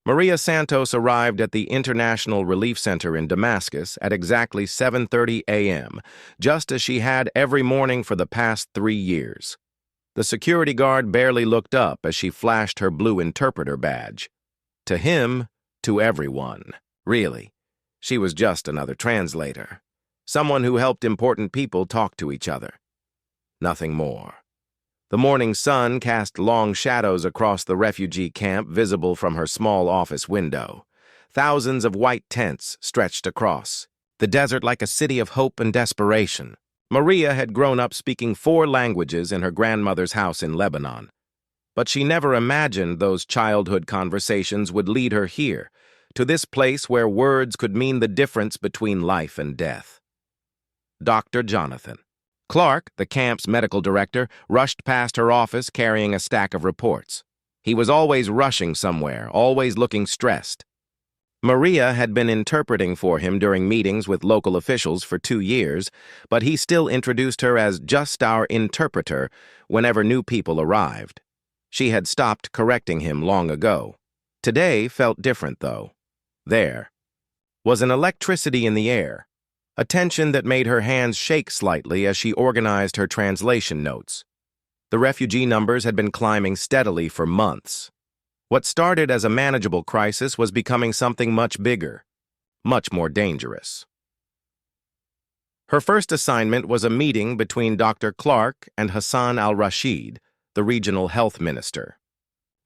Maria Santos arrived at the International Relief Center in Damascus at exactly 7:30 a.m., just as she had every morning for the past 3 years. The security guard barely looked up as she flashed her blue interpreter badge. To him, to everyone. Really, she was just another translator. Someone who helped important people talk to each other. Nothing more. The morning sun cast long shadows across the refugee camp visible from her small office window. Thousands of white tents stretched across, the desert like a city of hope and desperation. Maria had grown up speaking 4 languages in her grandmother's house in Lebanon. But she never imagined those childhood conversations would lead her here, to this place where words could mean the difference between life and death. Dr. Jonathan Clark, the camp's medical director, rushed past her office carrying a stack of reports. He was always rushing somewhere, always looking stressed. Maria had been interpreting for him during meetings with local officials for 2 years, but he still introduced her as just our interpreter whenever new people arrived. She had stopped correcting him long ago. Today felt different, though. There was an electricity in the air, a tension that made her hands shake slightly as she organized her translation notes. The refugee numbers had been climbing steadily for months. What started as a manageable crisis was becoming something much bigger, much more dangerous. Her first assignment was a meeting between Dr. Clark and Hassan al-Rashid, the regional health minister.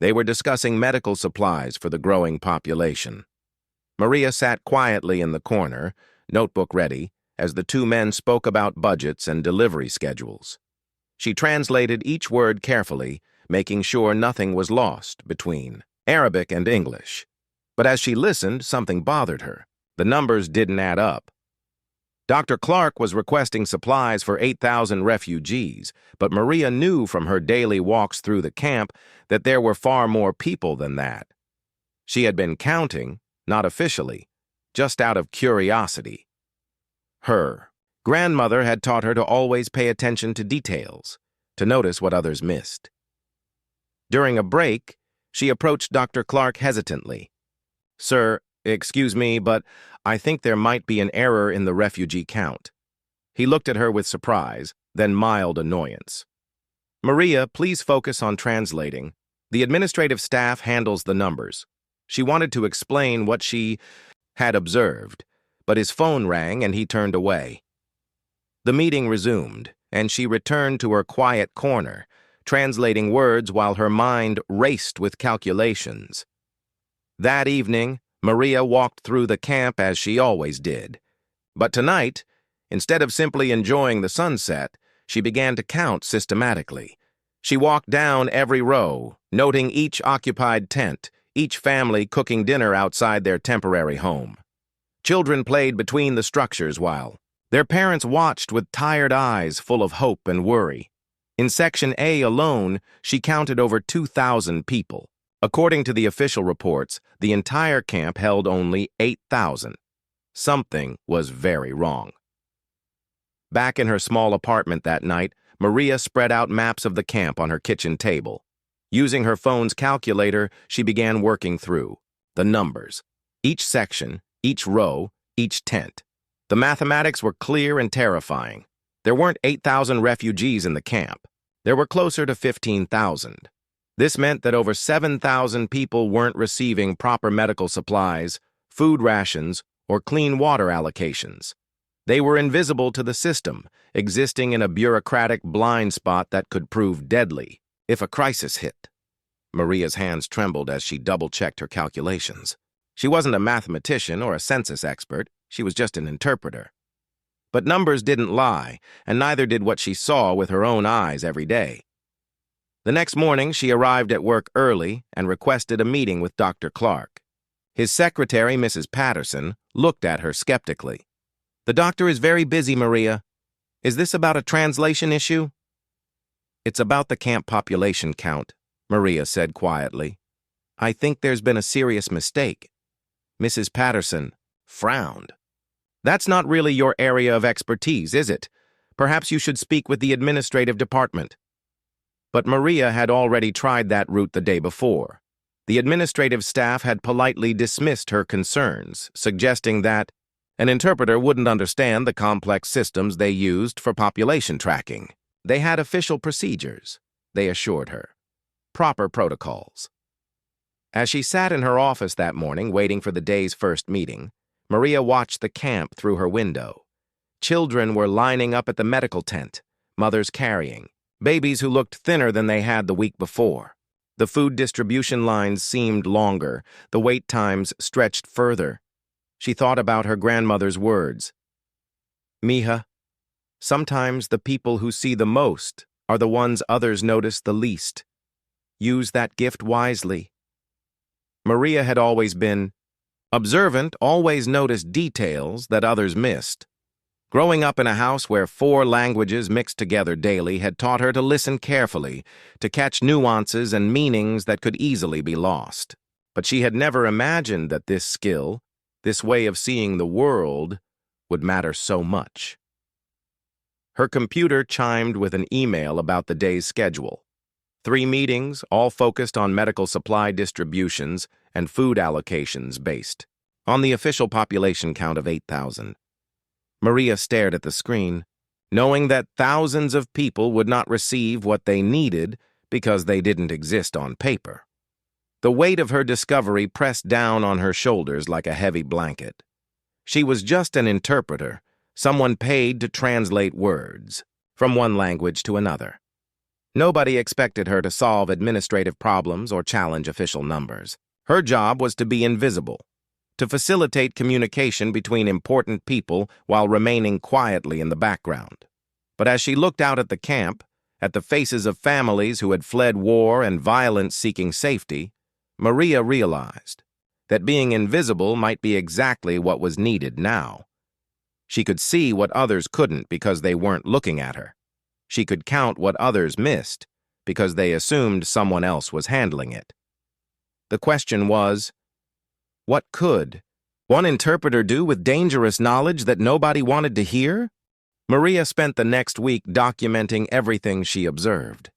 They were discussing medical supplies for the growing population. Maria sat quietly in the corner, notebook ready, as the 2 men spoke about budgets and delivery schedules. She translated each word carefully, making sure nothing was lost between Arabic and English. But as she listened, something bothered her. The numbers didn't add up. Dr. Clark was requesting supplies for 8,000 refugees, but Maria knew from her daily walks through the camp that there were far more people than that. She had been counting, not officially, just out of curiosity. Her grandmother had taught her to always pay attention to details, to notice what others missed. During a break, she approached Dr. Clark hesitantly. "Sir, excuse me, but I think there might be an error in the refugee count." He looked at her with surprise, then mild annoyance. "Maria, please focus on translating. The administrative staff handles the numbers." She wanted to explain what she had observed, but his phone rang and he turned away. The meeting resumed, and she returned to her quiet corner, translating words while her mind raced with calculations. That evening, Maria walked through the camp as she always did. But tonight, instead of simply enjoying the sunset, she began to count systematically. She walked down every row, noting each occupied tent, each family cooking dinner outside their temporary home. Children played between the structures while their parents watched with tired eyes full of hope and worry. In Section A alone, she counted over 2,000 people. According to the official reports, the entire camp held only 8,000. Something was very wrong. Back in her small apartment that night, Maria spread out maps of the camp on her kitchen table. Using her phone's calculator, she began working through the numbers. Each section, each row, each tent. The mathematics were clear and terrifying. There weren't 8,000 refugees in the camp. There were closer to 15,000. This meant that over 7,000 people weren't receiving proper medical supplies, food rations, or clean water allocations. They were invisible to the system, existing in a bureaucratic blind spot that could prove deadly if a crisis hit. Maria's hands trembled as she double-checked her calculations. She wasn't a mathematician or a census expert, she was just an interpreter. But numbers didn't lie, and neither did what she saw with her own eyes every day. The next morning, she arrived at work early and requested a meeting with Dr. Clark. His secretary, Mrs. Patterson, looked at her skeptically. "The doctor is very busy, Maria. Is this about a translation issue?" "It's about the camp population count," Maria said quietly. "I think there's been a serious mistake." Mrs. Patterson frowned. "That's not really your area of expertise, is it? Perhaps you should speak with the administrative department." But Maria had already tried that route the day before. The administrative staff had politely dismissed her concerns, suggesting that an interpreter wouldn't understand the complex systems they used for population tracking. They had official procedures, they assured her. Proper protocols. As she sat in her office that morning waiting for the day's first meeting, Maria watched the camp through her window. Children were lining up at the medical tent, mothers carrying, babies who looked thinner than they had the week before. The food distribution lines seemed longer, the wait times stretched further. She thought about her grandmother's words. Mija, sometimes the people who see the most are the ones others notice the least. Use that gift wisely. Maria had always been observant, always noticed details that others missed. Growing up in a house where 4 languages mixed together daily had taught her to listen carefully, to catch nuances and meanings that could easily be lost. But she had never imagined that this skill, this way of seeing the world, would matter so much. Her computer chimed with an email about the day's schedule. 3 meetings, all focused on medical supply distributions and food allocations based on the official population count of 8,000. Maria stared at the screen, knowing that thousands of people would not receive what they needed because they didn't exist on paper. The weight of her discovery pressed down on her shoulders like a heavy blanket. She was just an interpreter, someone paid to translate words from one language to another. Nobody expected her to solve administrative problems or challenge official numbers. Her job was to be invisible, to facilitate communication between important people while remaining quietly in the background. But as she looked out at the camp, at the faces of families who had fled war and violence seeking safety, Maria realized that being invisible might be exactly what was needed now. She could see what others couldn't because they weren't looking at her. She could count what others missed because they assumed someone else was handling it. The question was, what could one interpreter do with dangerous knowledge that nobody wanted to hear? Maria spent the next week documenting everything she observed.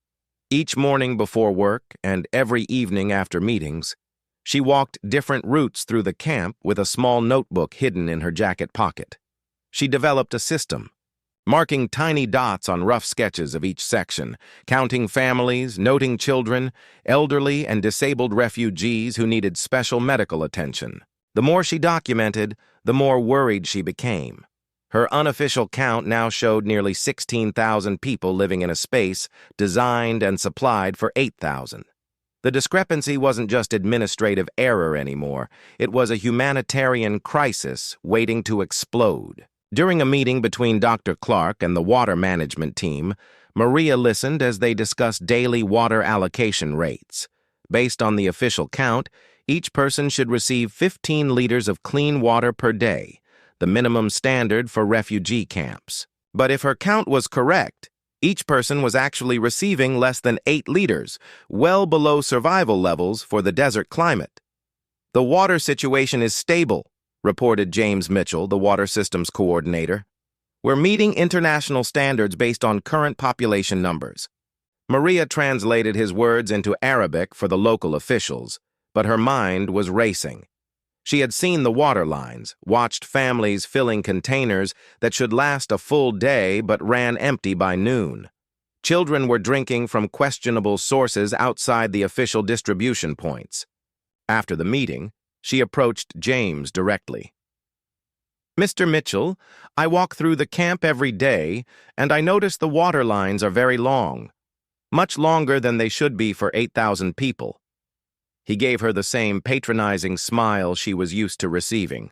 Each morning before work and every evening after meetings, she walked different routes through the camp with a small notebook hidden in her jacket pocket. She developed a system, marking tiny dots on rough sketches of each section, counting families, noting children, elderly and disabled refugees who needed special medical attention. The more she documented, the more worried she became. Her unofficial count now showed nearly 16,000 people living in a space designed and supplied for 8,000. The discrepancy wasn't just administrative error anymore. It was a humanitarian crisis waiting to explode. During a meeting between Dr. Clark and the water management team, Maria listened as they discussed daily water allocation rates. Based on the official count, each person should receive 15 liters of clean water per day, the minimum standard for refugee camps. But if her count was correct, each person was actually receiving less than 8 liters, well below survival levels for the desert climate. The water situation is stable, reported James Mitchell, the water systems coordinator. We're meeting international standards based on current population numbers. Maria translated his words into Arabic for the local officials, but her mind was racing. She had seen the water lines, watched families filling containers that should last a full day but ran empty by noon. Children were drinking from questionable sources outside the official distribution points. After the meeting, she approached James directly. Mr. Mitchell, I walk through the camp every day, and I notice the water lines are very long, much longer than they should be for 8,000 people. He gave her the same patronizing smile she was used to receiving.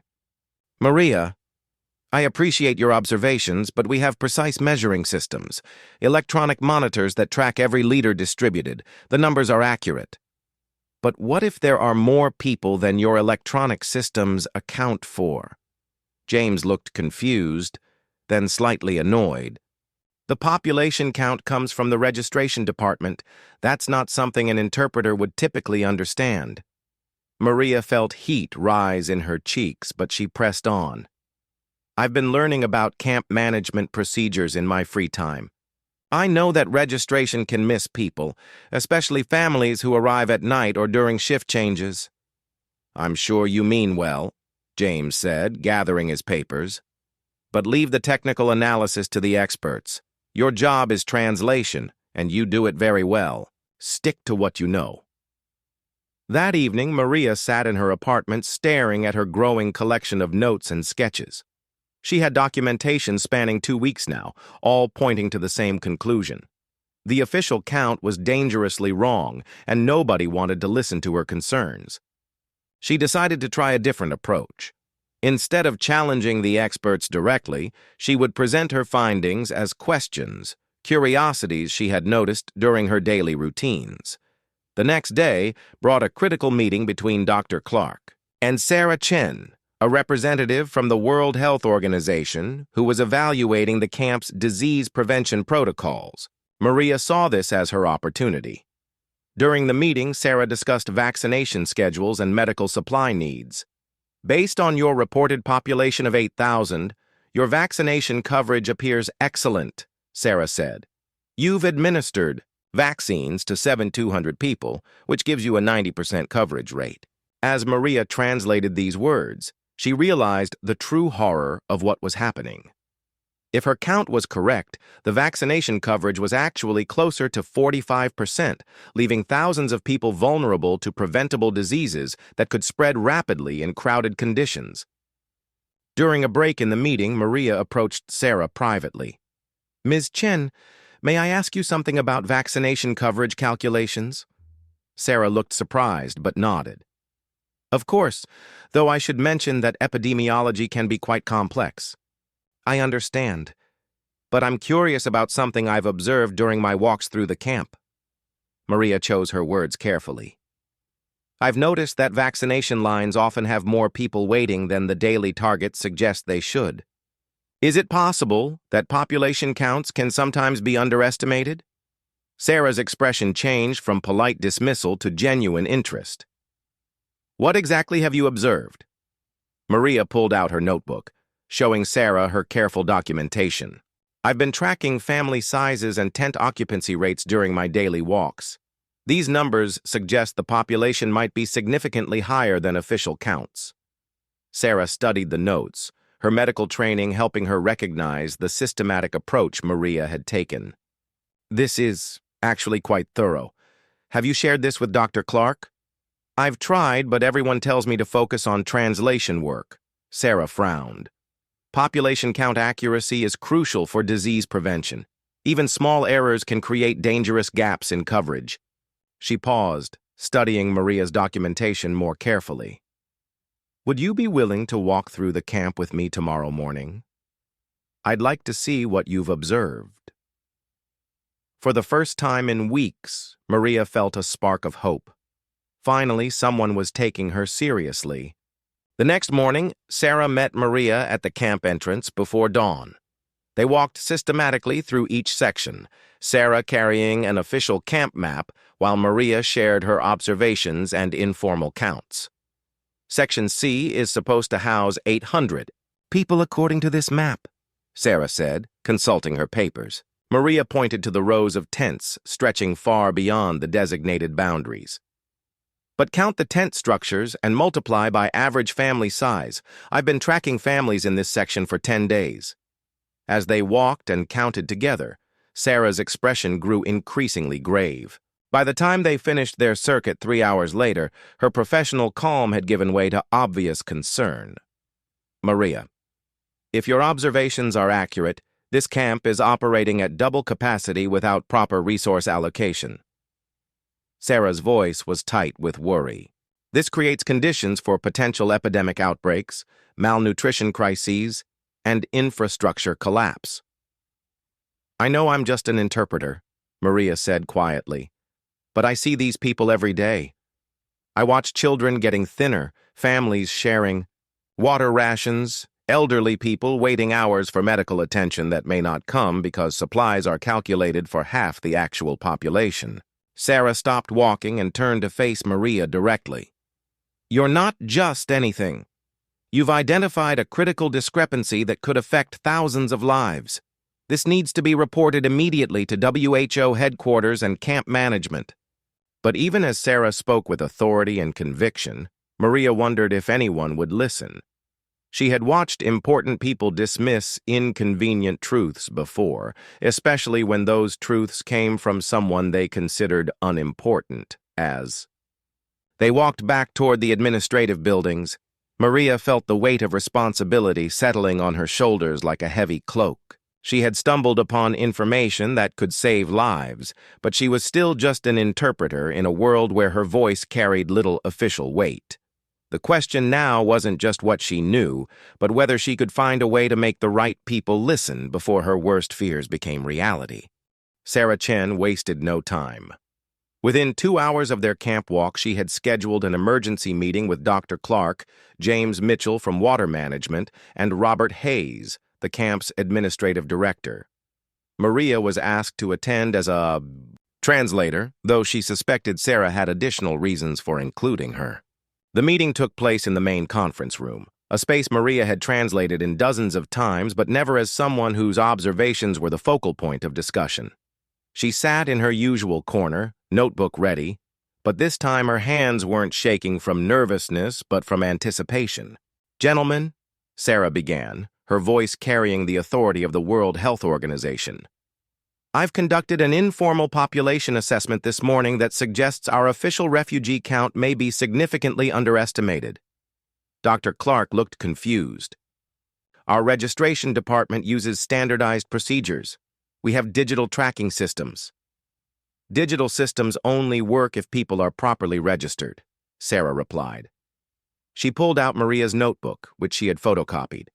Maria, I appreciate your observations, but we have precise measuring systems, electronic monitors that track every liter distributed. The numbers are accurate. But what if there are more people than your electronic systems account for? James looked confused, then slightly annoyed. The population count comes from the registration department. That's not something an interpreter would typically understand. Maria felt heat rise in her cheeks, but she pressed on. I've been learning about camp management procedures in my free time. I know that registration can miss people, especially families who arrive at night or during shift changes. I'm sure you mean well, James said, gathering his papers. But leave the technical analysis to the experts. Your job is translation, and you do it very well. Stick to what you know. That evening, Maria sat in her apartment staring at her growing collection of notes and sketches. She had documentation spanning 2 weeks now, all pointing to the same conclusion. The official count was dangerously wrong, and nobody wanted to listen to her concerns. She decided to try a different approach. Instead of challenging the experts directly, she would present her findings as questions, curiosities she had noticed during her daily routines. The next day brought a critical meeting between Dr. Clark and Sarah Chen, a representative from the World Health Organization who was evaluating the camp's disease prevention protocols. Maria saw this as her opportunity. During the meeting, Sarah discussed vaccination schedules and medical supply needs. Based on your reported population of 8,000, your vaccination coverage appears excellent, Sarah said. You've administered vaccines to 7,200 people, which gives you a 90% coverage rate. As Maria translated these words, she realized the true horror of what was happening. If her count was correct, the vaccination coverage was actually closer to 45%, leaving thousands of people vulnerable to preventable diseases that could spread rapidly in crowded conditions. During a break in the meeting, Maria approached Sarah privately. Ms. Chen, may I ask you something about vaccination coverage calculations? Sarah looked surprised but nodded. Of course, though I should mention that epidemiology can be quite complex. I understand, but I'm curious about something I've observed during my walks through the camp. Maria chose her words carefully. I've noticed that vaccination lines often have more people waiting than the daily targets suggest they should. Is it possible that population counts can sometimes be underestimated? Sarah's expression changed from polite dismissal to genuine interest. What exactly have you observed? Maria pulled out her notebook, showing Sarah her careful documentation. I've been tracking family sizes and tent occupancy rates during my daily walks. These numbers suggest the population might be significantly higher than official counts. Sarah studied the notes, her medical training helping her recognize the systematic approach Maria had taken. This is actually quite thorough. Have you shared this with Dr. Clark? I've tried, but everyone tells me to focus on translation work. Sarah frowned. Population count accuracy is crucial for disease prevention. Even small errors can create dangerous gaps in coverage. She paused, studying Maria's documentation more carefully. Would you be willing to walk through the camp with me tomorrow morning? I'd like to see what you've observed. For the first time in weeks, Maria felt a spark of hope. Finally, someone was taking her seriously. The next morning, Sarah met Maria at the camp entrance before dawn. They walked systematically through each section, Sarah carrying an official camp map while Maria shared her observations and informal counts. Section C is supposed to house 800 people according to this map, Sarah said, consulting her papers. Maria pointed to the rows of tents stretching far beyond the designated boundaries. But count the tent structures and multiply by average family size. I've been tracking families in this section for 10 days. As they walked and counted together, Sarah's expression grew increasingly grave. By the time they finished their circuit 3 hours later, her professional calm had given way to obvious concern. Maria, if your observations are accurate, this camp is operating at double capacity without proper resource allocation. Sarah's voice was tight with worry. This creates conditions for potential epidemic outbreaks, malnutrition crises, and infrastructure collapse. I know I'm just an interpreter, Maria said quietly, but I see these people every day. I watch children getting thinner, families sharing water rations, elderly people waiting hours for medical attention that may not come because supplies are calculated for half the actual population. Sarah stopped walking and turned to face Maria directly. You're not just anything. You've identified a critical discrepancy that could affect thousands of lives. This needs to be reported immediately to WHO headquarters and camp management." But even as Sarah spoke with authority and conviction, Maria wondered if anyone would listen. She had watched important people dismiss inconvenient truths before, especially when those truths came from someone they considered unimportant, as they walked back toward the administrative buildings. Maria felt the weight of responsibility settling on her shoulders like a heavy cloak. She had stumbled upon information that could save lives, but she was still just an interpreter in a world where her voice carried little official weight. The question now wasn't just what she knew, but whether she could find a way to make the right people listen before her worst fears became reality. Sarah Chen wasted no time. Within 2 hours of their camp walk, she had scheduled an emergency meeting with Dr. Clark, James Mitchell from Water Management, and Robert Hayes, the camp's administrative director. Maria was asked to attend as a translator, though she suspected Sarah had additional reasons for including her. The meeting took place in the main conference room, a space Maria had translated in dozens of times, but never as someone whose observations were the focal point of discussion. She sat in her usual corner, notebook ready, but this time her hands weren't shaking from nervousness, but from anticipation. "Gentlemen," Sarah began, her voice carrying the authority of the World Health Organization, "I've conducted an informal population assessment this morning that suggests our official refugee count may be significantly underestimated." Dr. Clark looked confused. "Our registration department uses standardized procedures. We have digital tracking systems." "Digital systems only work if people are properly registered," Sarah replied. She pulled out Maria's notebook, which she had photocopied.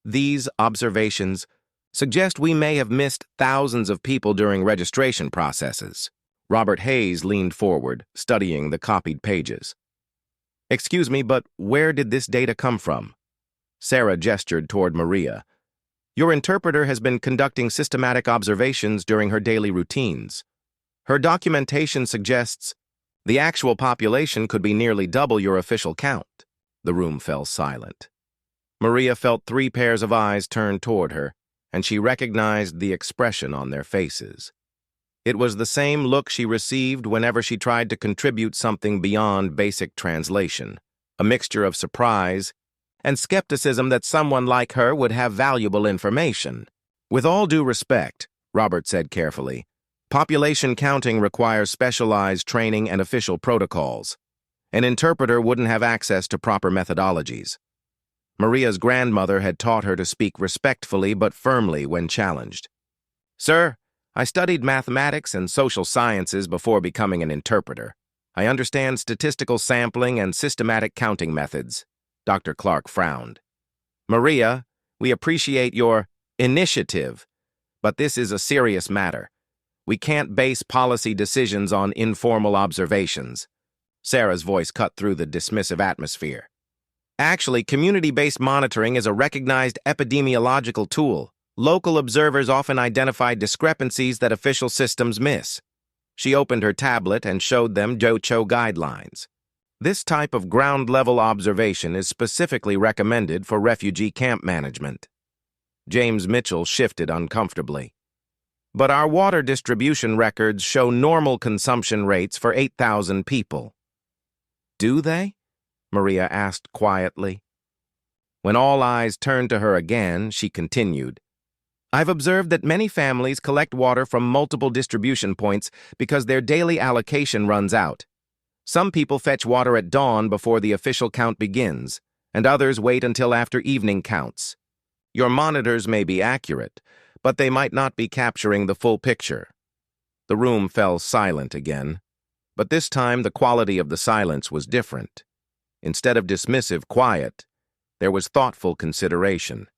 "These observations suggest we may have missed thousands of people during registration processes." Robert Hayes leaned forward, studying the copied pages. "Excuse me, but where did this data come from?" Sarah gestured toward Maria. "Your interpreter has been conducting systematic observations during her daily routines. Her documentation suggests the actual population could be nearly double your official count." The room fell silent. Maria felt 3 pairs of eyes turned toward her, and she recognized the expression on their faces. It was the same look she received whenever she tried to contribute something beyond basic translation, a mixture of surprise and skepticism that someone like her would have valuable information. "With all due respect," Robert said carefully, "population counting requires specialized training and official protocols. An interpreter wouldn't have access to proper methodologies." Maria's grandmother had taught her to speak respectfully but firmly when challenged. "Sir, I studied mathematics and social sciences before becoming an interpreter. I understand statistical sampling and systematic counting methods." Dr. Clark frowned. "Maria, we appreciate your initiative, but this is a serious matter. We can't base policy decisions on informal observations." Sarah's voice cut through the dismissive atmosphere. "Actually, community-based monitoring is a recognized epidemiological tool. Local observers often identify discrepancies that official systems miss." She opened her tablet and showed them WHO guidelines. "This type of ground-level observation is specifically recommended for refugee camp management." James Mitchell shifted uncomfortably. "But our water distribution records show normal consumption rates for 8,000 people." "Do they?" Maria asked quietly. When all eyes turned to her again, she continued, "I've observed that many families collect water from multiple distribution points because their daily allocation runs out. Some people fetch water at dawn before the official count begins, and others wait until after evening counts. Your monitors may be accurate, but they might not be capturing the full picture." The room fell silent again, but this time the quality of the silence was different. Instead of dismissive quiet, there was thoughtful consideration.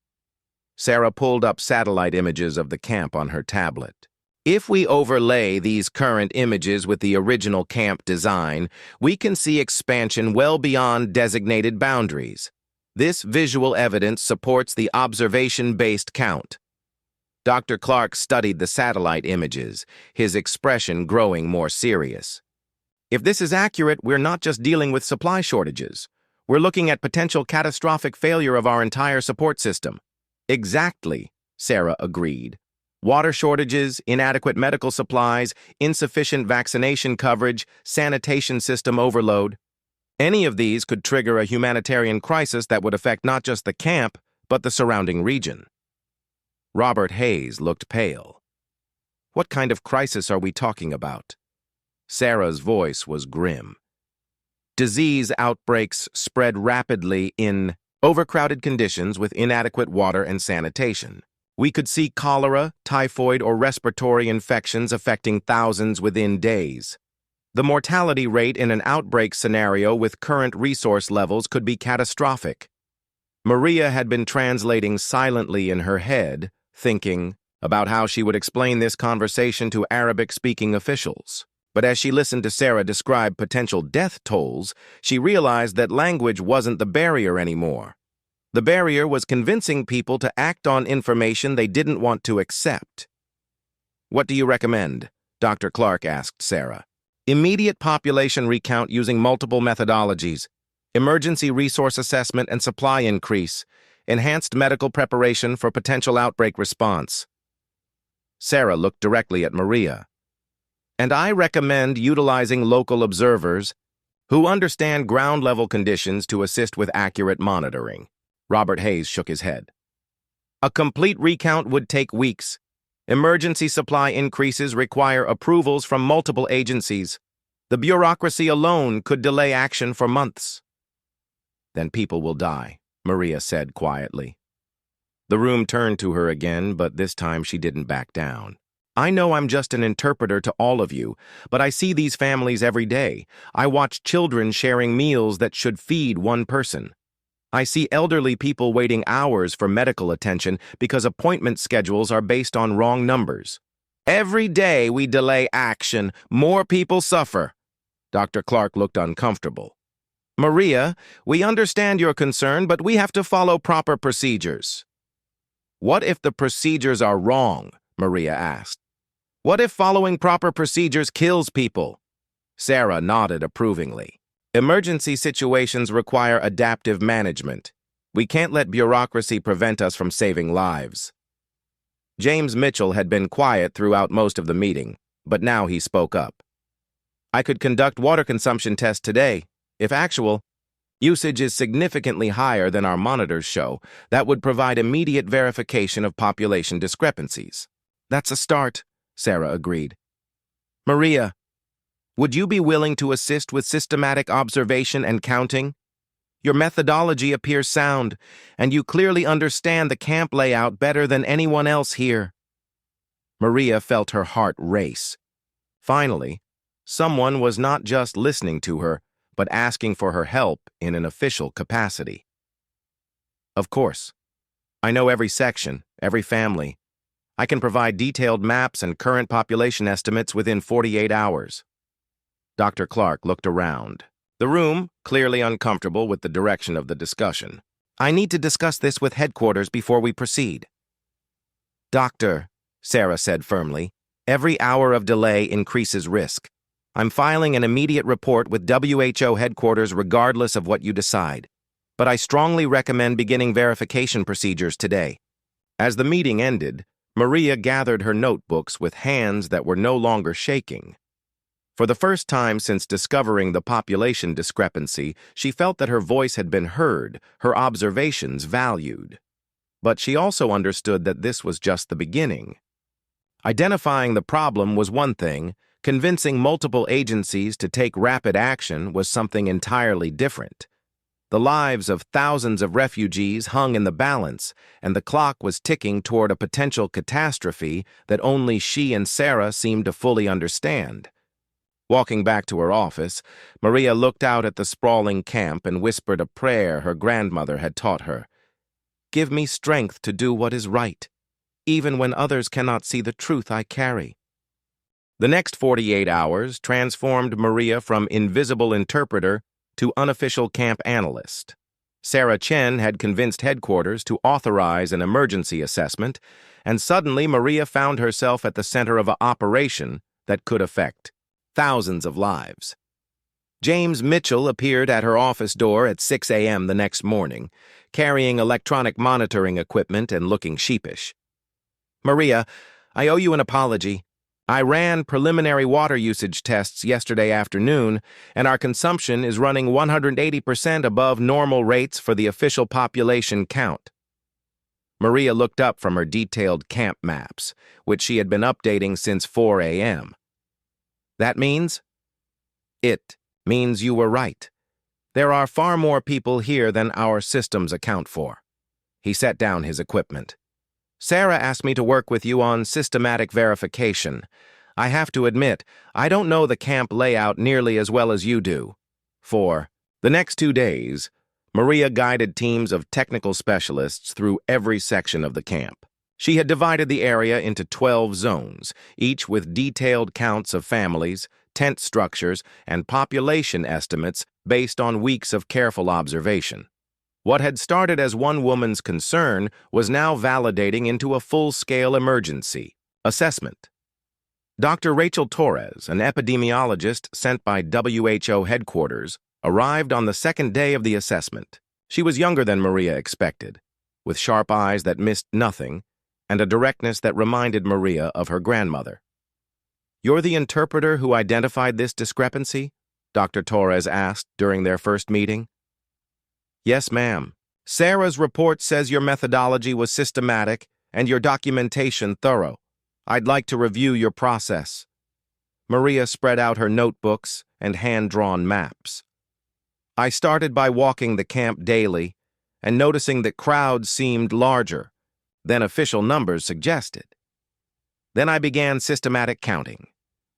Sarah pulled up satellite images of the camp on her tablet. "If we overlay these current images with the original camp design, we can see expansion well beyond designated boundaries. This visual evidence supports the observation-based count." Dr. Clark studied the satellite images, his expression growing more serious. "If this is accurate, we're not just dealing with supply shortages. We're looking at potential catastrophic failure of our entire support system." "Exactly," Sarah agreed. Water shortages, inadequate medical supplies, insufficient vaccination coverage, sanitation system overload. Any of these could trigger a humanitarian crisis that would affect not just the camp, but the surrounding region. Robert Hayes looked pale. What kind of crisis are we talking about? Sarah's voice was grim. Disease outbreaks spread rapidly in overcrowded conditions with inadequate water and sanitation. We could see cholera, typhoid, or respiratory infections affecting thousands within days. The mortality rate in an outbreak scenario with current resource levels could be catastrophic. Maria had been translating silently in her head, thinking about how she would explain this conversation to Arabic-speaking officials. But as she listened to Sarah describe potential death tolls, she realized that language wasn't the barrier anymore. The barrier was convincing people to act on information they didn't want to accept. "What do you recommend?" Dr. Clark asked Sarah. "Immediate population recount using multiple methodologies, emergency resource assessment and supply increase, enhanced medical preparation for potential outbreak response." Sarah looked directly at Maria. "And I recommend utilizing local observers who understand ground-level conditions to assist with accurate monitoring." Robert Hayes shook his head. "A complete recount would take weeks. Emergency supply increases require approvals from multiple agencies. The bureaucracy alone could delay action for months." "Then people will die," Maria said quietly. The room turned to her again, but this time she didn't back down. "I know I'm just an interpreter to all of you, but I see these families every day. I watch children sharing meals that should feed one person. I see elderly people waiting hours for medical attention because appointment schedules are based on wrong numbers. Every day we delay action, more people suffer." Dr. Clark looked uncomfortable. "Maria, we understand your concern, but we have to follow proper procedures." "What if the procedures are wrong?" Maria asked. "What if following proper procedures kills people?" Sarah nodded approvingly. "Emergency situations require adaptive management. We can't let bureaucracy prevent us from saving lives." James Mitchell had been quiet throughout most of the meeting, but now he spoke up. "I could conduct water consumption tests today. If actual usage is significantly higher than our monitors show, that would provide immediate verification of population discrepancies." "That's a start," Sarah agreed. "Maria, would you be willing to assist with systematic observation and counting? Your methodology appears sound, and you clearly understand the camp layout better than anyone else here." Maria felt her heart race. Finally, someone was not just listening to her, but asking for her help in an official capacity. "Of course. I know every section, every family. I can provide detailed maps and current population estimates within 48 hours. Dr. Clark looked around, the room clearly uncomfortable with the direction of the discussion. "I need to discuss this with headquarters before we proceed." "Doctor," Sarah said firmly, "every hour of delay increases risk. I'm filing an immediate report with WHO headquarters regardless of what you decide. But I strongly recommend beginning verification procedures today." As the meeting ended, Maria gathered her notebooks with hands that were no longer shaking. For the first time since discovering the population discrepancy, she felt that her voice had been heard, her observations valued. But she also understood that this was just the beginning. Identifying the problem was one thing, convincing multiple agencies to take rapid action was something entirely different. The lives of thousands of refugees hung in the balance, and the clock was ticking toward a potential catastrophe that only she and Sarah seemed to fully understand. Walking back to her office, Maria looked out at the sprawling camp and whispered a prayer her grandmother had taught her. "Give me strength to do what is right, even when others cannot see the truth I carry." The next 48 hours transformed Maria from invisible interpreter to unofficial camp analyst. Sarah Chen had convinced headquarters to authorize an emergency assessment, and suddenly Maria found herself at the center of an operation that could affect thousands of lives. James Mitchell appeared at her office door at 6 a.m. the next morning, carrying electronic monitoring equipment and looking sheepish. "Maria, I owe you an apology. I ran preliminary water usage tests yesterday afternoon, and our consumption is running 180% above normal rates for the official population count. Maria looked up from her detailed camp maps, which she had been updating since 4 a.m. That means? It means you were right. There are far more people here than our systems account for. He set down his equipment. Sarah asked me to work with you on systematic verification. I have to admit, I don't know the camp layout nearly as well as you do. For the next 2 days, Maria guided teams of technical specialists through every section of the camp. She had divided the area into 12 zones, each with detailed counts of families, tent structures, and population estimates based on weeks of careful observation. What had started as one woman's concern was now validating into a full-scale emergency assessment. Dr. Rachel Torres, an epidemiologist sent by WHO headquarters, arrived on the second day of the assessment. She was younger than Maria expected, with sharp eyes that missed nothing and a directness that reminded Maria of her grandmother. "You're the interpreter who identified this discrepancy?" Dr. Torres asked during their first meeting. "Yes, ma'am. Sarah's report says your methodology was systematic and your documentation thorough. I'd like to review your process." Maria spread out her notebooks and hand-drawn maps. "I started by walking the camp daily and noticing that crowds seemed larger than official numbers suggested. Then I began systematic counting,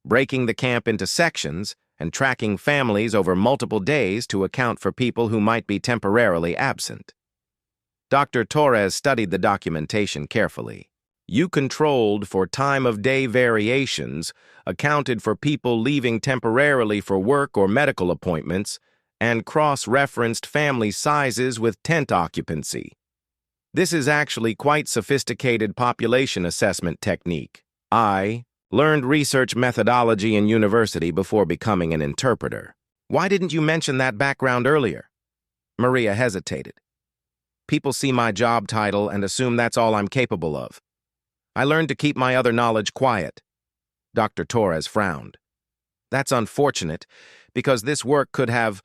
breaking the camp into sections and tracking families over multiple days to account for people who might be temporarily absent." Dr. Torres studied the documentation carefully. "You controlled for time-of-day variations, accounted for people leaving temporarily for work or medical appointments, and cross-referenced family sizes with tent occupancy. This is actually quite sophisticated population assessment technique. I learned research methodology in university before becoming an interpreter." "Why didn't you mention that background earlier?" Maria hesitated. "People see my job title and assume that's all I'm capable of. I learned to keep my other knowledge quiet." Dr. Torres frowned. "That's unfortunate, because this work could have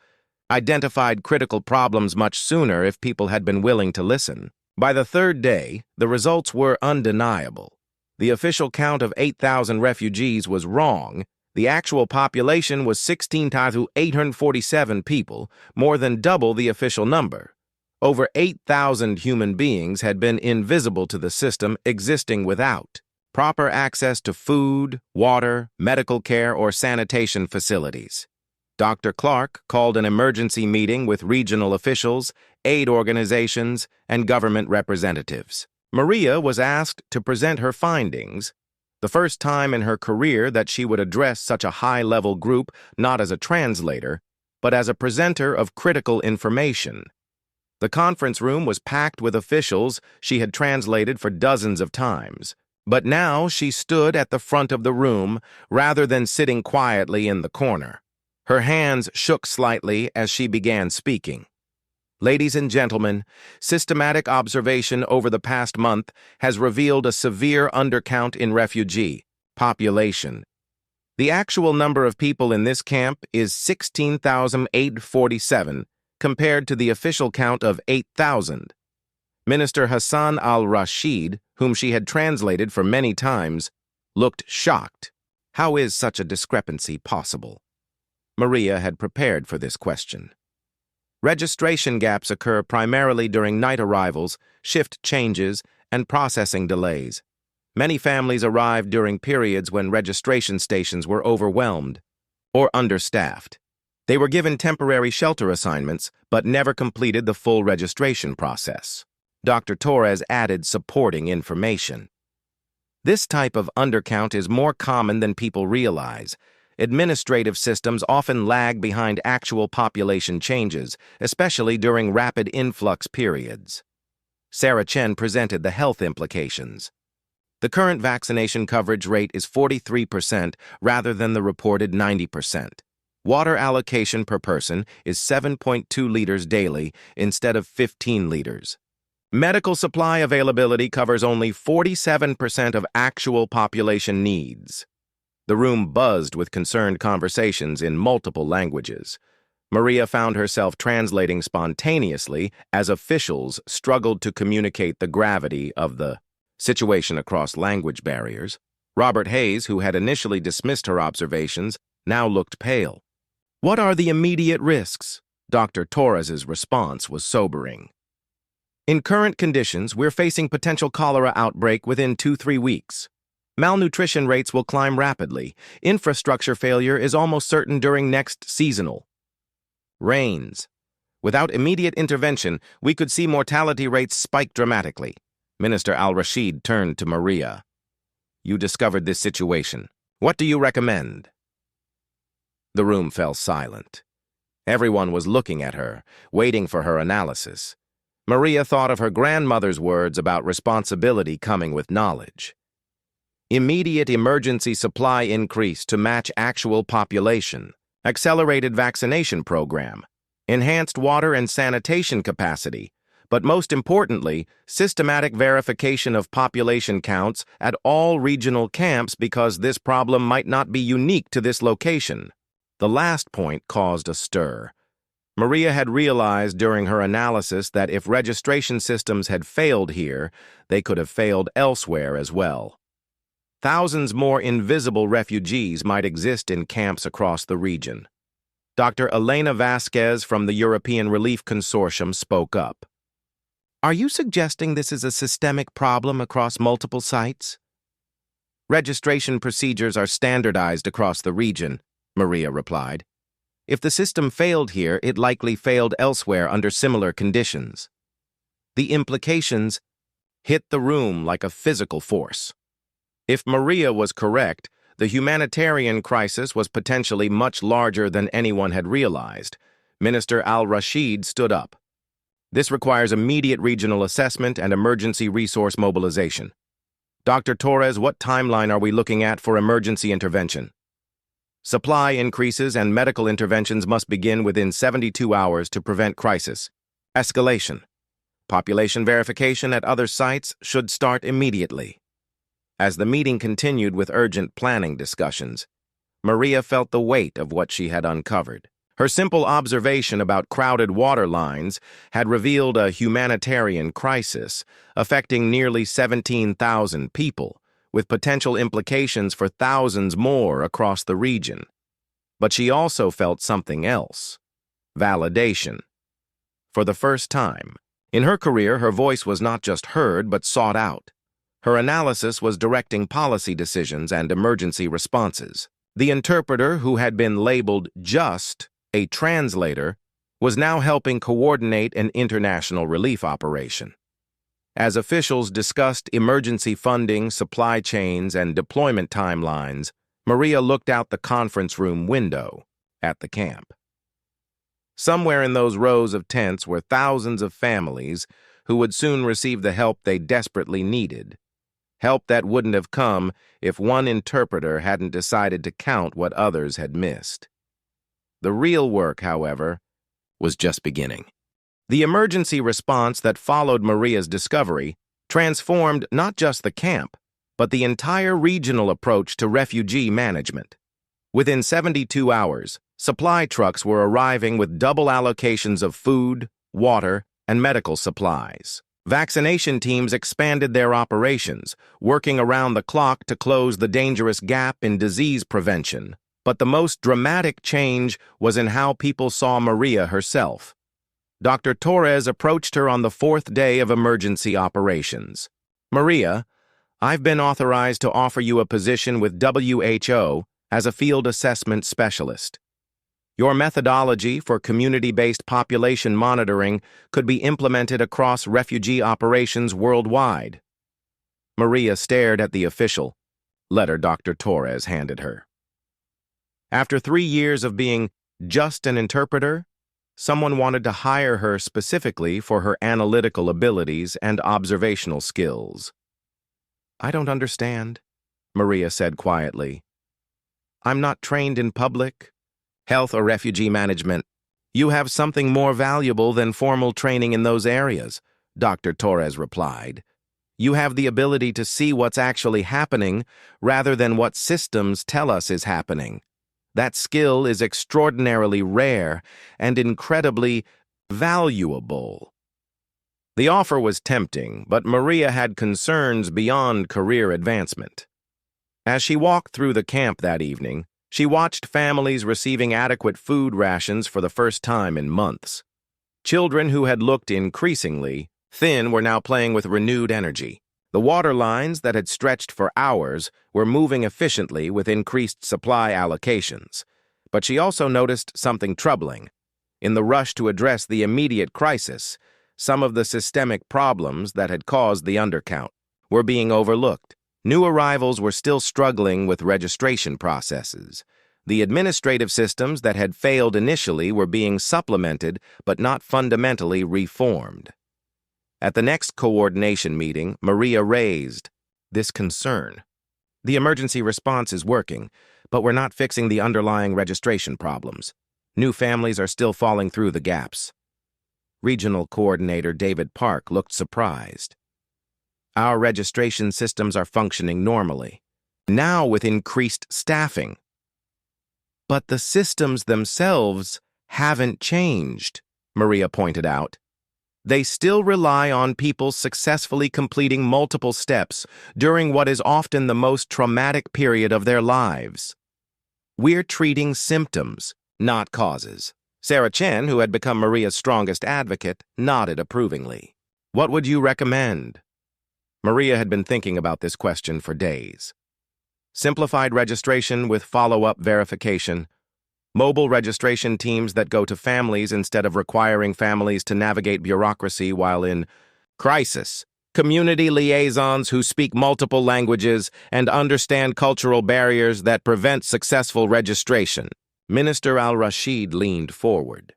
identified critical problems much sooner if people had been willing to listen." By the third day, the results were undeniable. The official count of 8,000 refugees was wrong. The actual population was 16,847 people, more than double the official number. Over 8,000 human beings had been invisible to the system existing without proper access to food, water, medical care, or sanitation facilities. Dr. Clark called an emergency meeting with regional officials, aid organizations, and government representatives. Maria was asked to present her findings, the first time in her career that she would address such a high-level group not as a translator, but as a presenter of critical information. The conference room was packed with officials she had translated for dozens of times, but now she stood at the front of the room rather than sitting quietly in the corner. Her hands shook slightly as she began speaking. "Ladies and gentlemen, systematic observation over the past month has revealed a severe undercount in refugee population. The actual number of people in this camp is 16,847, compared to the official count of 8,000. Minister Hassan al-Rashid, whom she had translated for many times, looked shocked. How is such a discrepancy possible? Maria had prepared for this question. Registration gaps occur primarily during night arrivals, shift changes, and processing delays. Many families arrived during periods when registration stations were overwhelmed or understaffed. They were given temporary shelter assignments, but never completed the full registration process. Dr. Torres added supporting information. This type of undercount is more common than people realize. Administrative systems often lag behind actual population changes, especially during rapid influx periods. Sarah Chen presented the health implications. The current vaccination coverage rate is 43% rather than the reported 90%. Water allocation per person is 7.2 liters daily instead of 15 liters. Medical supply availability covers only 47% of actual population needs. The room buzzed with concerned conversations in multiple languages. Maria found herself translating spontaneously as officials struggled to communicate the gravity of the situation across language barriers. Robert Hayes, who had initially dismissed her observations, now looked pale. "What are the immediate risks?" Dr. Torres's response was sobering. "In current conditions, we're facing potential cholera outbreak within 2-3 weeks. Malnutrition rates will climb rapidly. Infrastructure failure is almost certain during next seasonal rains. Without immediate intervention, we could see mortality rates spike dramatically." Minister Al-Rashid turned to Maria. "You discovered this situation. What do you recommend?" The room fell silent. Everyone was looking at her, waiting for her analysis. Maria thought of her grandmother's words about responsibility coming with knowledge. Immediate emergency supply increase to match actual population, accelerated vaccination program, enhanced water and sanitation capacity, but most importantly, systematic verification of population counts at all regional camps because this problem might not be unique to this location. The last point caused a stir. Maria had realized during her analysis that if registration systems had failed here, they could have failed elsewhere as well. Thousands more invisible refugees might exist in camps across the region. Dr. Elena Vasquez from the European Relief Consortium spoke up. "Are you suggesting this is a systemic problem across multiple sites?" "Registration procedures are standardized across the region," Maria replied. "If the system failed here, it likely failed elsewhere under similar conditions." The implications hit the room like a physical force. If Maria was correct, the humanitarian crisis was potentially much larger than anyone had realized. Minister Al-Rashid stood up. "This requires immediate regional assessment and emergency resource mobilization." "Dr. Torres, what timeline are we looking at for emergency intervention?" "Supply increases and medical interventions must begin within 72 hours to prevent crisis escalation. Population verification at other sites should start immediately." As the meeting continued with urgent planning discussions, Maria felt the weight of what she had uncovered. Her simple observation about crowded water lines had revealed a humanitarian crisis affecting nearly 17,000 people, with potential implications for thousands more across the region. But she also felt something else: validation. For the first time in her career, her voice was not just heard but sought out. Her analysis was directing policy decisions and emergency responses. The interpreter, who had been labeled just a translator, was now helping coordinate an international relief operation. As officials discussed emergency funding, supply chains, and deployment timelines, Maria looked out the conference room window at the camp. Somewhere in those rows of tents were thousands of families who would soon receive the help they desperately needed. Help that wouldn't have come if one interpreter hadn't decided to count what others had missed. The real work, however, was just beginning. The emergency response that followed Maria's discovery transformed not just the camp, but the entire regional approach to refugee management. Within 72 hours, supply trucks were arriving with double allocations of food, water, and medical supplies. Vaccination teams expanded their operations, working around the clock to close the dangerous gap in disease prevention. But the most dramatic change was in how people saw Maria herself. Dr. Torres approached her on the 4th day of emergency operations. "Maria, I've been authorized to offer you a position with WHO as a field assessment specialist. Your methodology for community-based population monitoring could be implemented across refugee operations worldwide." Maria stared at the official letter Dr. Torres handed her. After 3 years of being just an interpreter, someone wanted to hire her specifically for her analytical abilities and observational skills. "I don't understand," Maria said quietly. "I'm not trained in public health or refugee management." "You have something more valuable than formal training in those areas," Dr. Torres replied. You have the ability to see what's actually happening rather than what systems tell us is happening. That skill is extraordinarily rare and incredibly valuable. The offer was tempting, but Maria had concerns beyond career advancement. As she walked through the camp that evening, she watched families receiving adequate food rations for the first time in months. Children who had looked increasingly thin were now playing with renewed energy. The water lines that had stretched for hours were moving efficiently with increased supply allocations. But she also noticed something troubling. In the rush to address the immediate crisis, some of the systemic problems that had caused the undercount were being overlooked. New arrivals were still struggling with registration processes. The administrative systems that had failed initially were being supplemented but not fundamentally reformed. At the next coordination meeting, Maria raised this concern. The emergency response is working, but we're not fixing the underlying registration problems. New families are still falling through the gaps. Regional Coordinator David Park looked surprised. Our registration systems are functioning normally, now with increased staffing. But the systems themselves haven't changed, Maria pointed out. They still rely on people successfully completing multiple steps during what is often the most traumatic period of their lives. We're treating symptoms, not causes. Sarah Chen, who had become Maria's strongest advocate, nodded approvingly. What would you recommend? Maria had been thinking about this question for days. Simplified registration with follow-up verification. Mobile registration teams that go to families instead of requiring families to navigate bureaucracy while in crisis. Community liaisons who speak multiple languages and understand cultural barriers that prevent successful registration. Minister Al-Rashid leaned forward.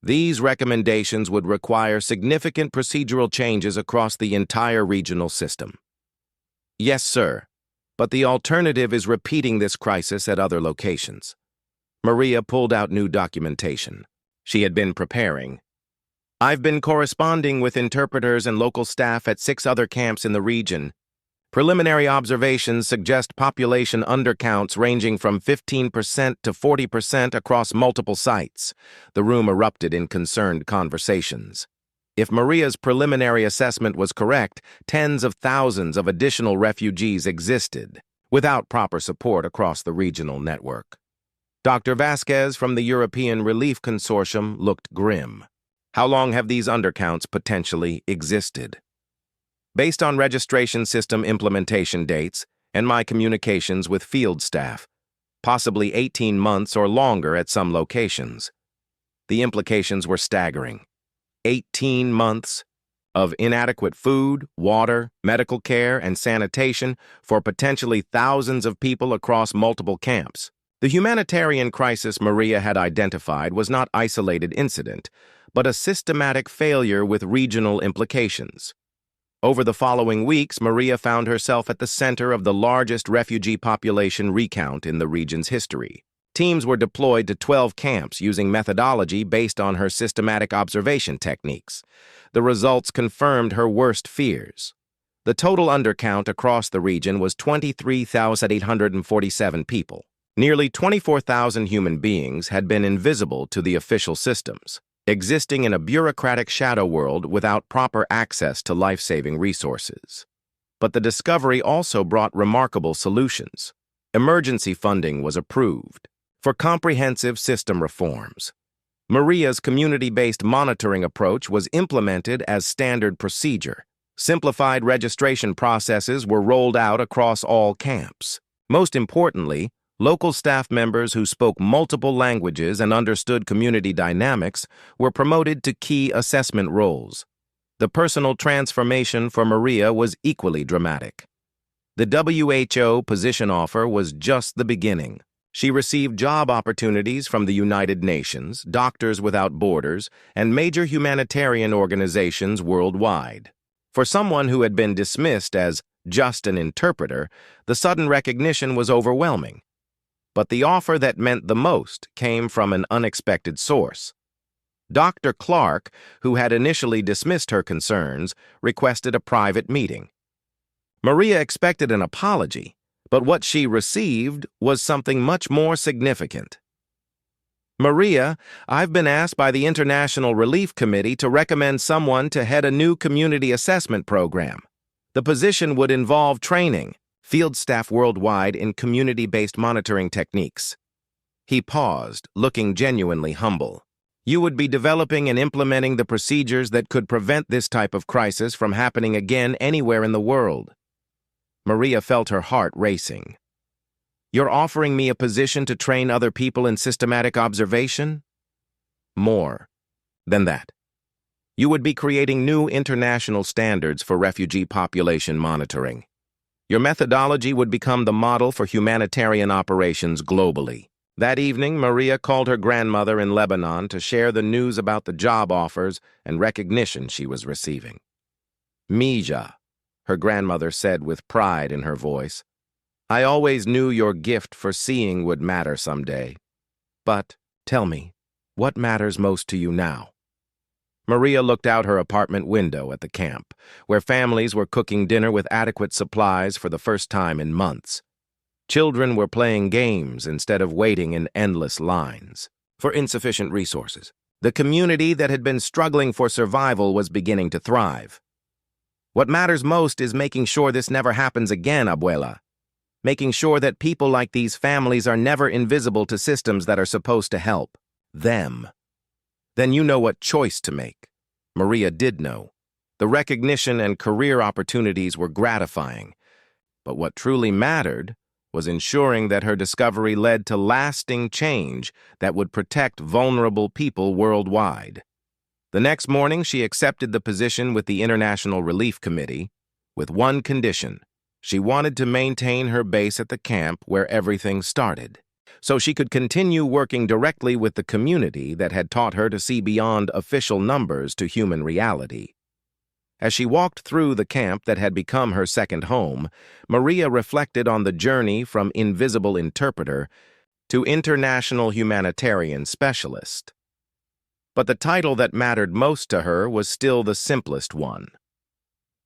These recommendations would require significant procedural changes across the entire regional system. Yes, sir, but the alternative is repeating this crisis at other locations. Maria pulled out new documentation. She had been preparing. I've been corresponding with interpreters and local staff at 6 other camps in the region. Preliminary observations suggest population undercounts ranging from 15% to 40% across multiple sites. The room erupted in concerned conversations. If Maria's preliminary assessment was correct, tens of thousands of additional refugees existed, without proper support across the regional network. Dr. Vasquez from the European Relief Consortium looked grim. How long have these undercounts potentially existed? Based on registration system implementation dates and my communications with field staff, possibly 18 months or longer at some locations. The implications were staggering. 18 months of inadequate food, water, medical care, and sanitation for potentially thousands of people across multiple camps. The humanitarian crisis Maria had identified was not an isolated incident, but a systematic failure with regional implications. Over the following weeks, Maria found herself at the center of the largest refugee population recount in the region's history. Teams were deployed to 12 camps using methodology based on her systematic observation techniques. The results confirmed her worst fears. The total undercount across the region was 23,847 people. Nearly 24,000 human beings had been invisible to the official systems, existing in a bureaucratic shadow world without proper access to life-saving resources. But the discovery also brought remarkable solutions. Emergency funding was approved for comprehensive system reforms. Maria's community-based monitoring approach was implemented as standard procedure. Simplified registration processes were rolled out across all camps. Most importantly, local staff members who spoke multiple languages and understood community dynamics were promoted to key assessment roles. The personal transformation for Maria was equally dramatic. The WHO position offer was just the beginning. She received job opportunities from the United Nations, Doctors Without Borders, and major humanitarian organizations worldwide. For someone who had been dismissed as just an interpreter, the sudden recognition was overwhelming. But the offer that meant the most came from an unexpected source. Dr. Clark, who had initially dismissed her concerns, requested a private meeting. Maria expected an apology, but what she received was something much more significant. "Maria, I've been asked by the International Relief Committee to recommend someone to head a new community assessment program. The position would involve training field staff worldwide in community-based monitoring techniques." He paused, looking genuinely humble. "You would be developing and implementing the procedures that could prevent this type of crisis from happening again anywhere in the world." Maria felt her heart racing. "You're offering me a position to train other people in systematic observation?" "More than that. You would be creating new international standards for refugee population monitoring. Your methodology would become the model for humanitarian operations globally." That evening, Maria called her grandmother in Lebanon to share the news about the job offers and recognition she was receiving. "Mija," her grandmother said with pride in her voice, "I always knew your gift for seeing would matter someday. But, tell me, what matters most to you now?" Maria looked out her apartment window at the camp, where families were cooking dinner with adequate supplies for the first time in months. Children were playing games instead of waiting in endless lines for insufficient resources. The community that had been struggling for survival was beginning to thrive. "What matters most is making sure this never happens again, Abuela. Making sure that people like these families are never invisible to systems that are supposed to help them." "Then you know what choice to make." Maria did know. The recognition and career opportunities were gratifying, but what truly mattered was ensuring that her discovery led to lasting change that would protect vulnerable people worldwide. The next morning, she accepted the position with the International Relief Committee, with one condition. She wanted to maintain her base at the camp where everything started, so she could continue working directly with the community that had taught her to see beyond official numbers to human reality. As she walked through the camp that had become her second home, Maria reflected on the journey from invisible interpreter to international humanitarian specialist. But the title that mattered most to her was still the simplest one.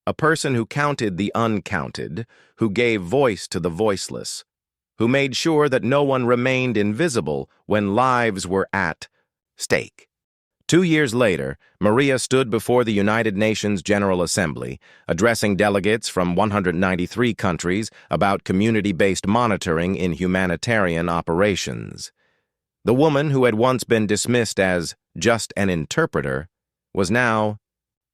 A person who counted the uncounted, who gave voice to the voiceless, who made sure that no one remained invisible when lives were at stake. 2 years later, Maria stood before the United Nations General Assembly, addressing delegates from 193 countries about community-based monitoring in humanitarian operations. The woman who had once been dismissed as just an interpreter was now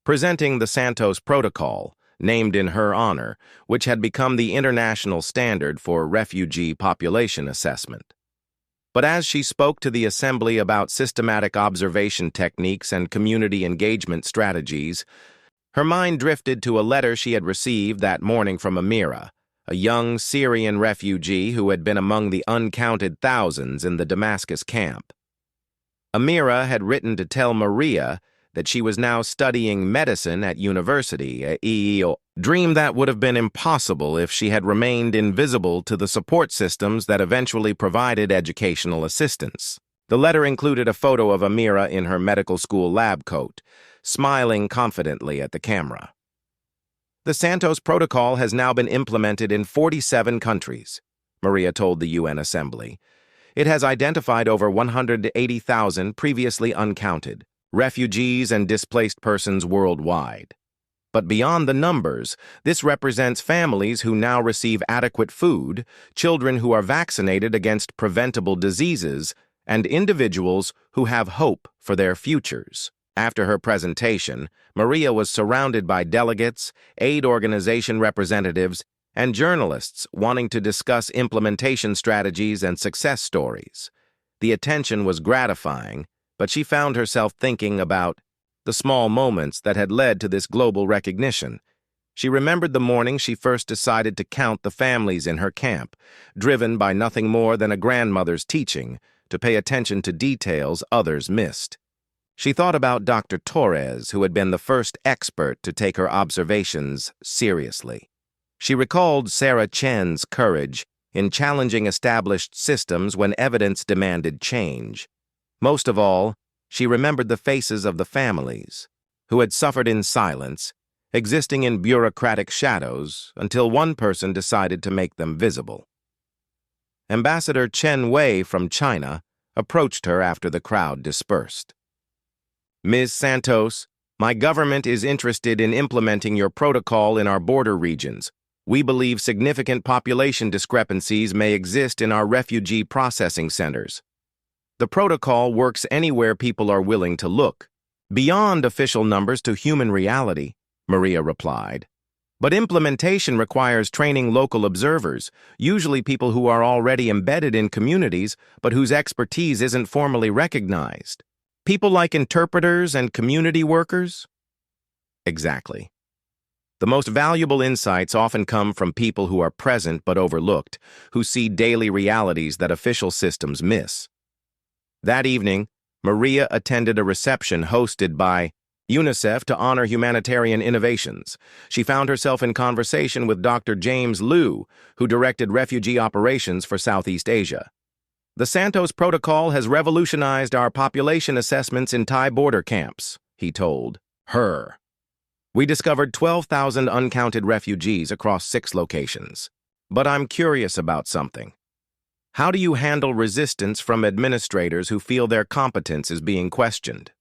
presenting the Santos Protocol, named in her honor, which had become the international standard for refugee population assessment. But as she spoke to the assembly about systematic observation techniques and community engagement strategies, her mind drifted to a letter she had received that morning from Amira, a young Syrian refugee who had been among the uncounted thousands in the Damascus camp. Amira had written to tell Maria that she was now studying medicine at university, a dream that would have been impossible if she had remained invisible to the support systems that eventually provided educational assistance. The letter included a photo of Amira in her medical school lab coat, smiling confidently at the camera. "The Santos Protocol has now been implemented in 47 countries," Maria told the UN Assembly. "It has identified over 180,000 previously uncounted refugees and displaced persons worldwide. But beyond the numbers, this represents families who now receive adequate food, children who are vaccinated against preventable diseases, and individuals who have hope for their futures." After her presentation, Maria was surrounded by delegates, aid organization representatives, and journalists wanting to discuss implementation strategies and success stories. The attention was gratifying, but she found herself thinking about the small moments that had led to this global recognition. She remembered the morning she first decided to count the families in her camp, driven by nothing more than a grandmother's teaching to pay attention to details others missed. She thought about Dr. Torres, who had been the first expert to take her observations seriously. She recalled Sarah Chen's courage in challenging established systems when evidence demanded change. Most of all, She remembered the faces of the families, who had suffered in silence, existing in bureaucratic shadows until one person decided to make them visible. Ambassador Chen Wei from China approached her after the crowd dispersed. "Ms. Santos, my government is interested in implementing your protocol in our border regions. We believe significant population discrepancies may exist in our refugee processing centers. The protocol works anywhere people are willing to look, beyond official numbers to human reality," Maria replied. "But implementation requires training local observers, usually people who are already embedded in communities but whose expertise isn't formally recognized. People like interpreters and community workers?" Exactly. The most valuable insights often come from people who are present but overlooked, who see daily realities that official systems miss. That evening, Maria attended a reception hosted by UNICEF to honor humanitarian innovations. She found herself in conversation with Dr. James Liu, who directed refugee operations for Southeast Asia. "The Santos Protocol has revolutionized our population assessments in Thai border camps," he told her. "We discovered 12,000 uncounted refugees across 6 locations. But I'm curious about something. How do you handle resistance from administrators who feel their competence is being questioned?"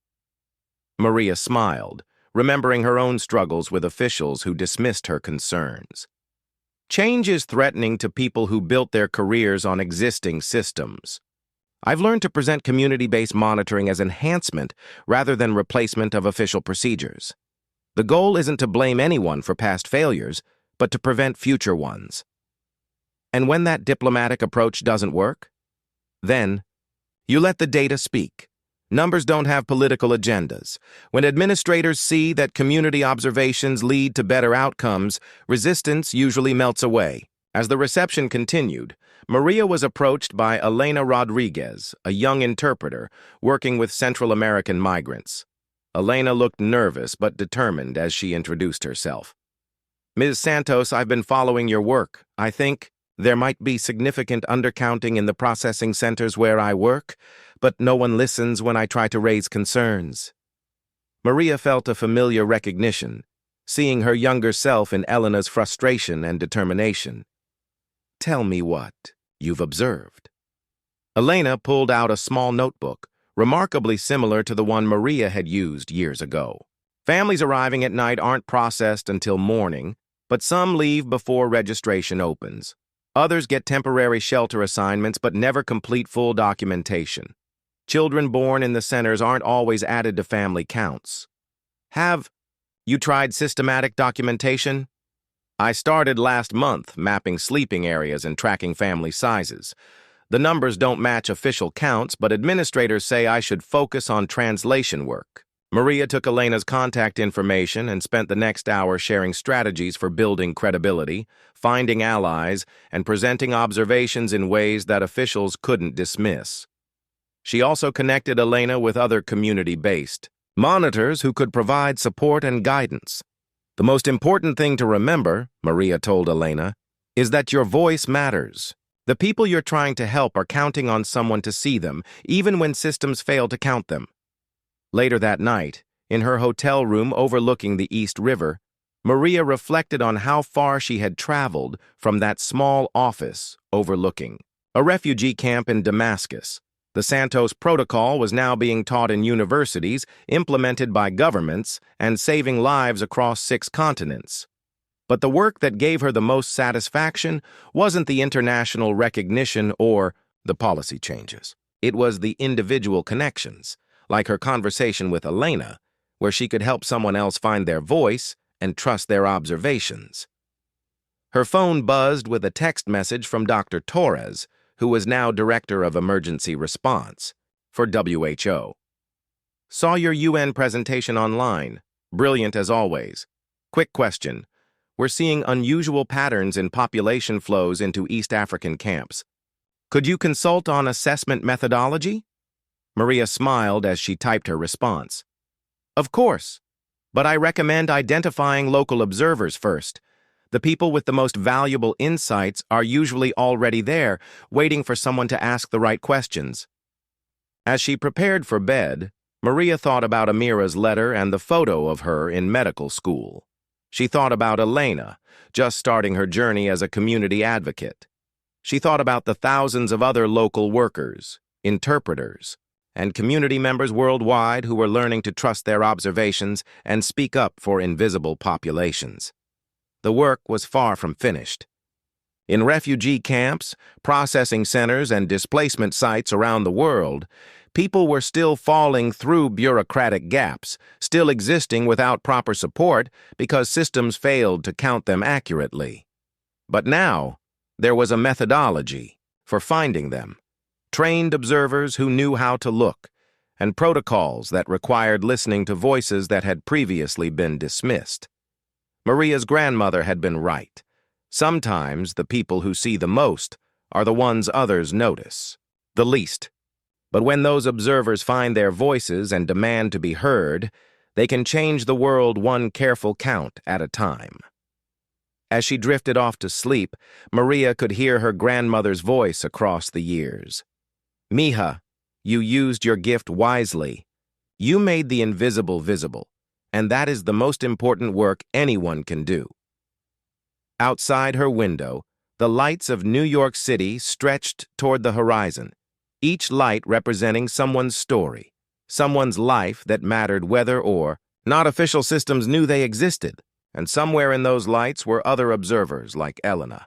Maria smiled, remembering her own struggles with officials who dismissed her concerns. Change is threatening to people who built their careers on existing systems. I've learned to present community-based monitoring as enhancement rather than replacement of official procedures. The goal isn't to blame anyone for past failures, but to prevent future ones. And when that diplomatic approach doesn't work, then you let the data speak. Numbers don't have political agendas. When administrators see that community observations lead to better outcomes, resistance usually melts away. As the reception continued, Maria was approached by Elena Rodriguez, a young interpreter working with Central American migrants. Elena looked nervous but determined as she introduced herself. "Ms. Santos, I've been following your work. I think there might be significant undercounting in the processing centers where I work, but no one listens when I try to raise concerns." Maria felt a familiar recognition, seeing her younger self in Elena's frustration and determination. "Tell me what you've observed." Elena pulled out a small notebook, remarkably similar to the one Maria had used years ago. "Families arriving at night aren't processed until morning, but some leave before registration opens. Others get temporary shelter assignments but never complete full documentation. Children born in the centers aren't always added to family counts. Have you tried systematic documentation? I started last month mapping sleeping areas and tracking family sizes. The numbers don't match official counts, but administrators say I should focus on translation work." Maria took Elena's contact information and spent the next hour sharing strategies for building credibility, finding allies, and presenting observations in ways that officials couldn't dismiss. She also connected Elena with other community-based monitors who could provide support and guidance. "The most important thing to remember," Maria told Elena, "is that your voice matters. The people you're trying to help are counting on someone to see them, even when systems fail to count them." Later that night, in her hotel room overlooking the East River, Maria reflected on how far she had traveled from that small office overlooking a refugee camp in Damascus. The Santos Protocol was now being taught in universities, implemented by governments, and saving lives across 6 continents. But the work that gave her the most satisfaction wasn't the international recognition or the policy changes. It was the individual connections, like her conversation with Elena, where she could help someone else find their voice and trust their observations. Her phone buzzed with a text message from Dr. Torres, who was now Director of Emergency Response for WHO. "Saw your UN presentation online. Brilliant as always. Quick question. We're seeing unusual patterns in population flows into East African camps. Could you consult on assessment methodology?" Maria smiled as she typed her response. "Of course, but I recommend identifying local observers first. The people with the most valuable insights are usually already there, waiting for someone to ask the right questions." As she prepared for bed, Maria thought about Amira's letter and the photo of her in medical school. She thought about Elena, just starting her journey as a community advocate. She thought about the thousands of other local workers, interpreters, and community members worldwide who were learning to trust their observations and speak up for invisible populations. The work was far from finished. In refugee camps, processing centers, and displacement sites around the world, people were still falling through bureaucratic gaps, still existing without proper support because systems failed to count them accurately. But now, there was a methodology for finding them, trained observers who knew how to look, and protocols that required listening to voices that had previously been dismissed. Maria's grandmother had been right. Sometimes the people who see the most are the ones others notice the least. But when those observers find their voices and demand to be heard, they can change the world one careful count at a time. As she drifted off to sleep, Maria could hear her grandmother's voice across the years. Mija, you used your gift wisely. You made the invisible visible, and that is the most important work anyone can do. Outside her window, the lights of New York City stretched toward the horizon, each light representing someone's story, someone's life that mattered whether or not official systems knew they existed, and somewhere in those lights were other observers like Elena,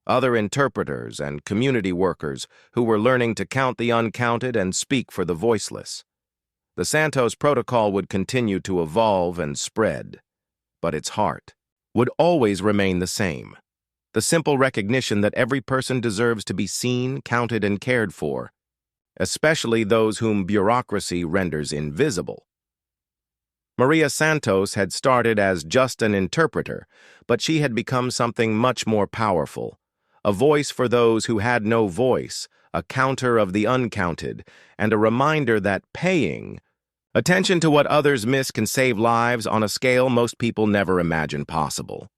other interpreters and community workers who were learning to count the uncounted and speak for the voiceless. The Santos Protocol would continue to evolve and spread, but its heart would always remain the same. The simple recognition that every person deserves to be seen, counted, and cared for, especially those whom bureaucracy renders invisible. Maria Santos had started as just an interpreter, but she had become something much more powerful, a voice for those who had no voice, a counter of the uncounted, and a reminder that paying attention to what others miss can save lives on a scale most people never imagine possible.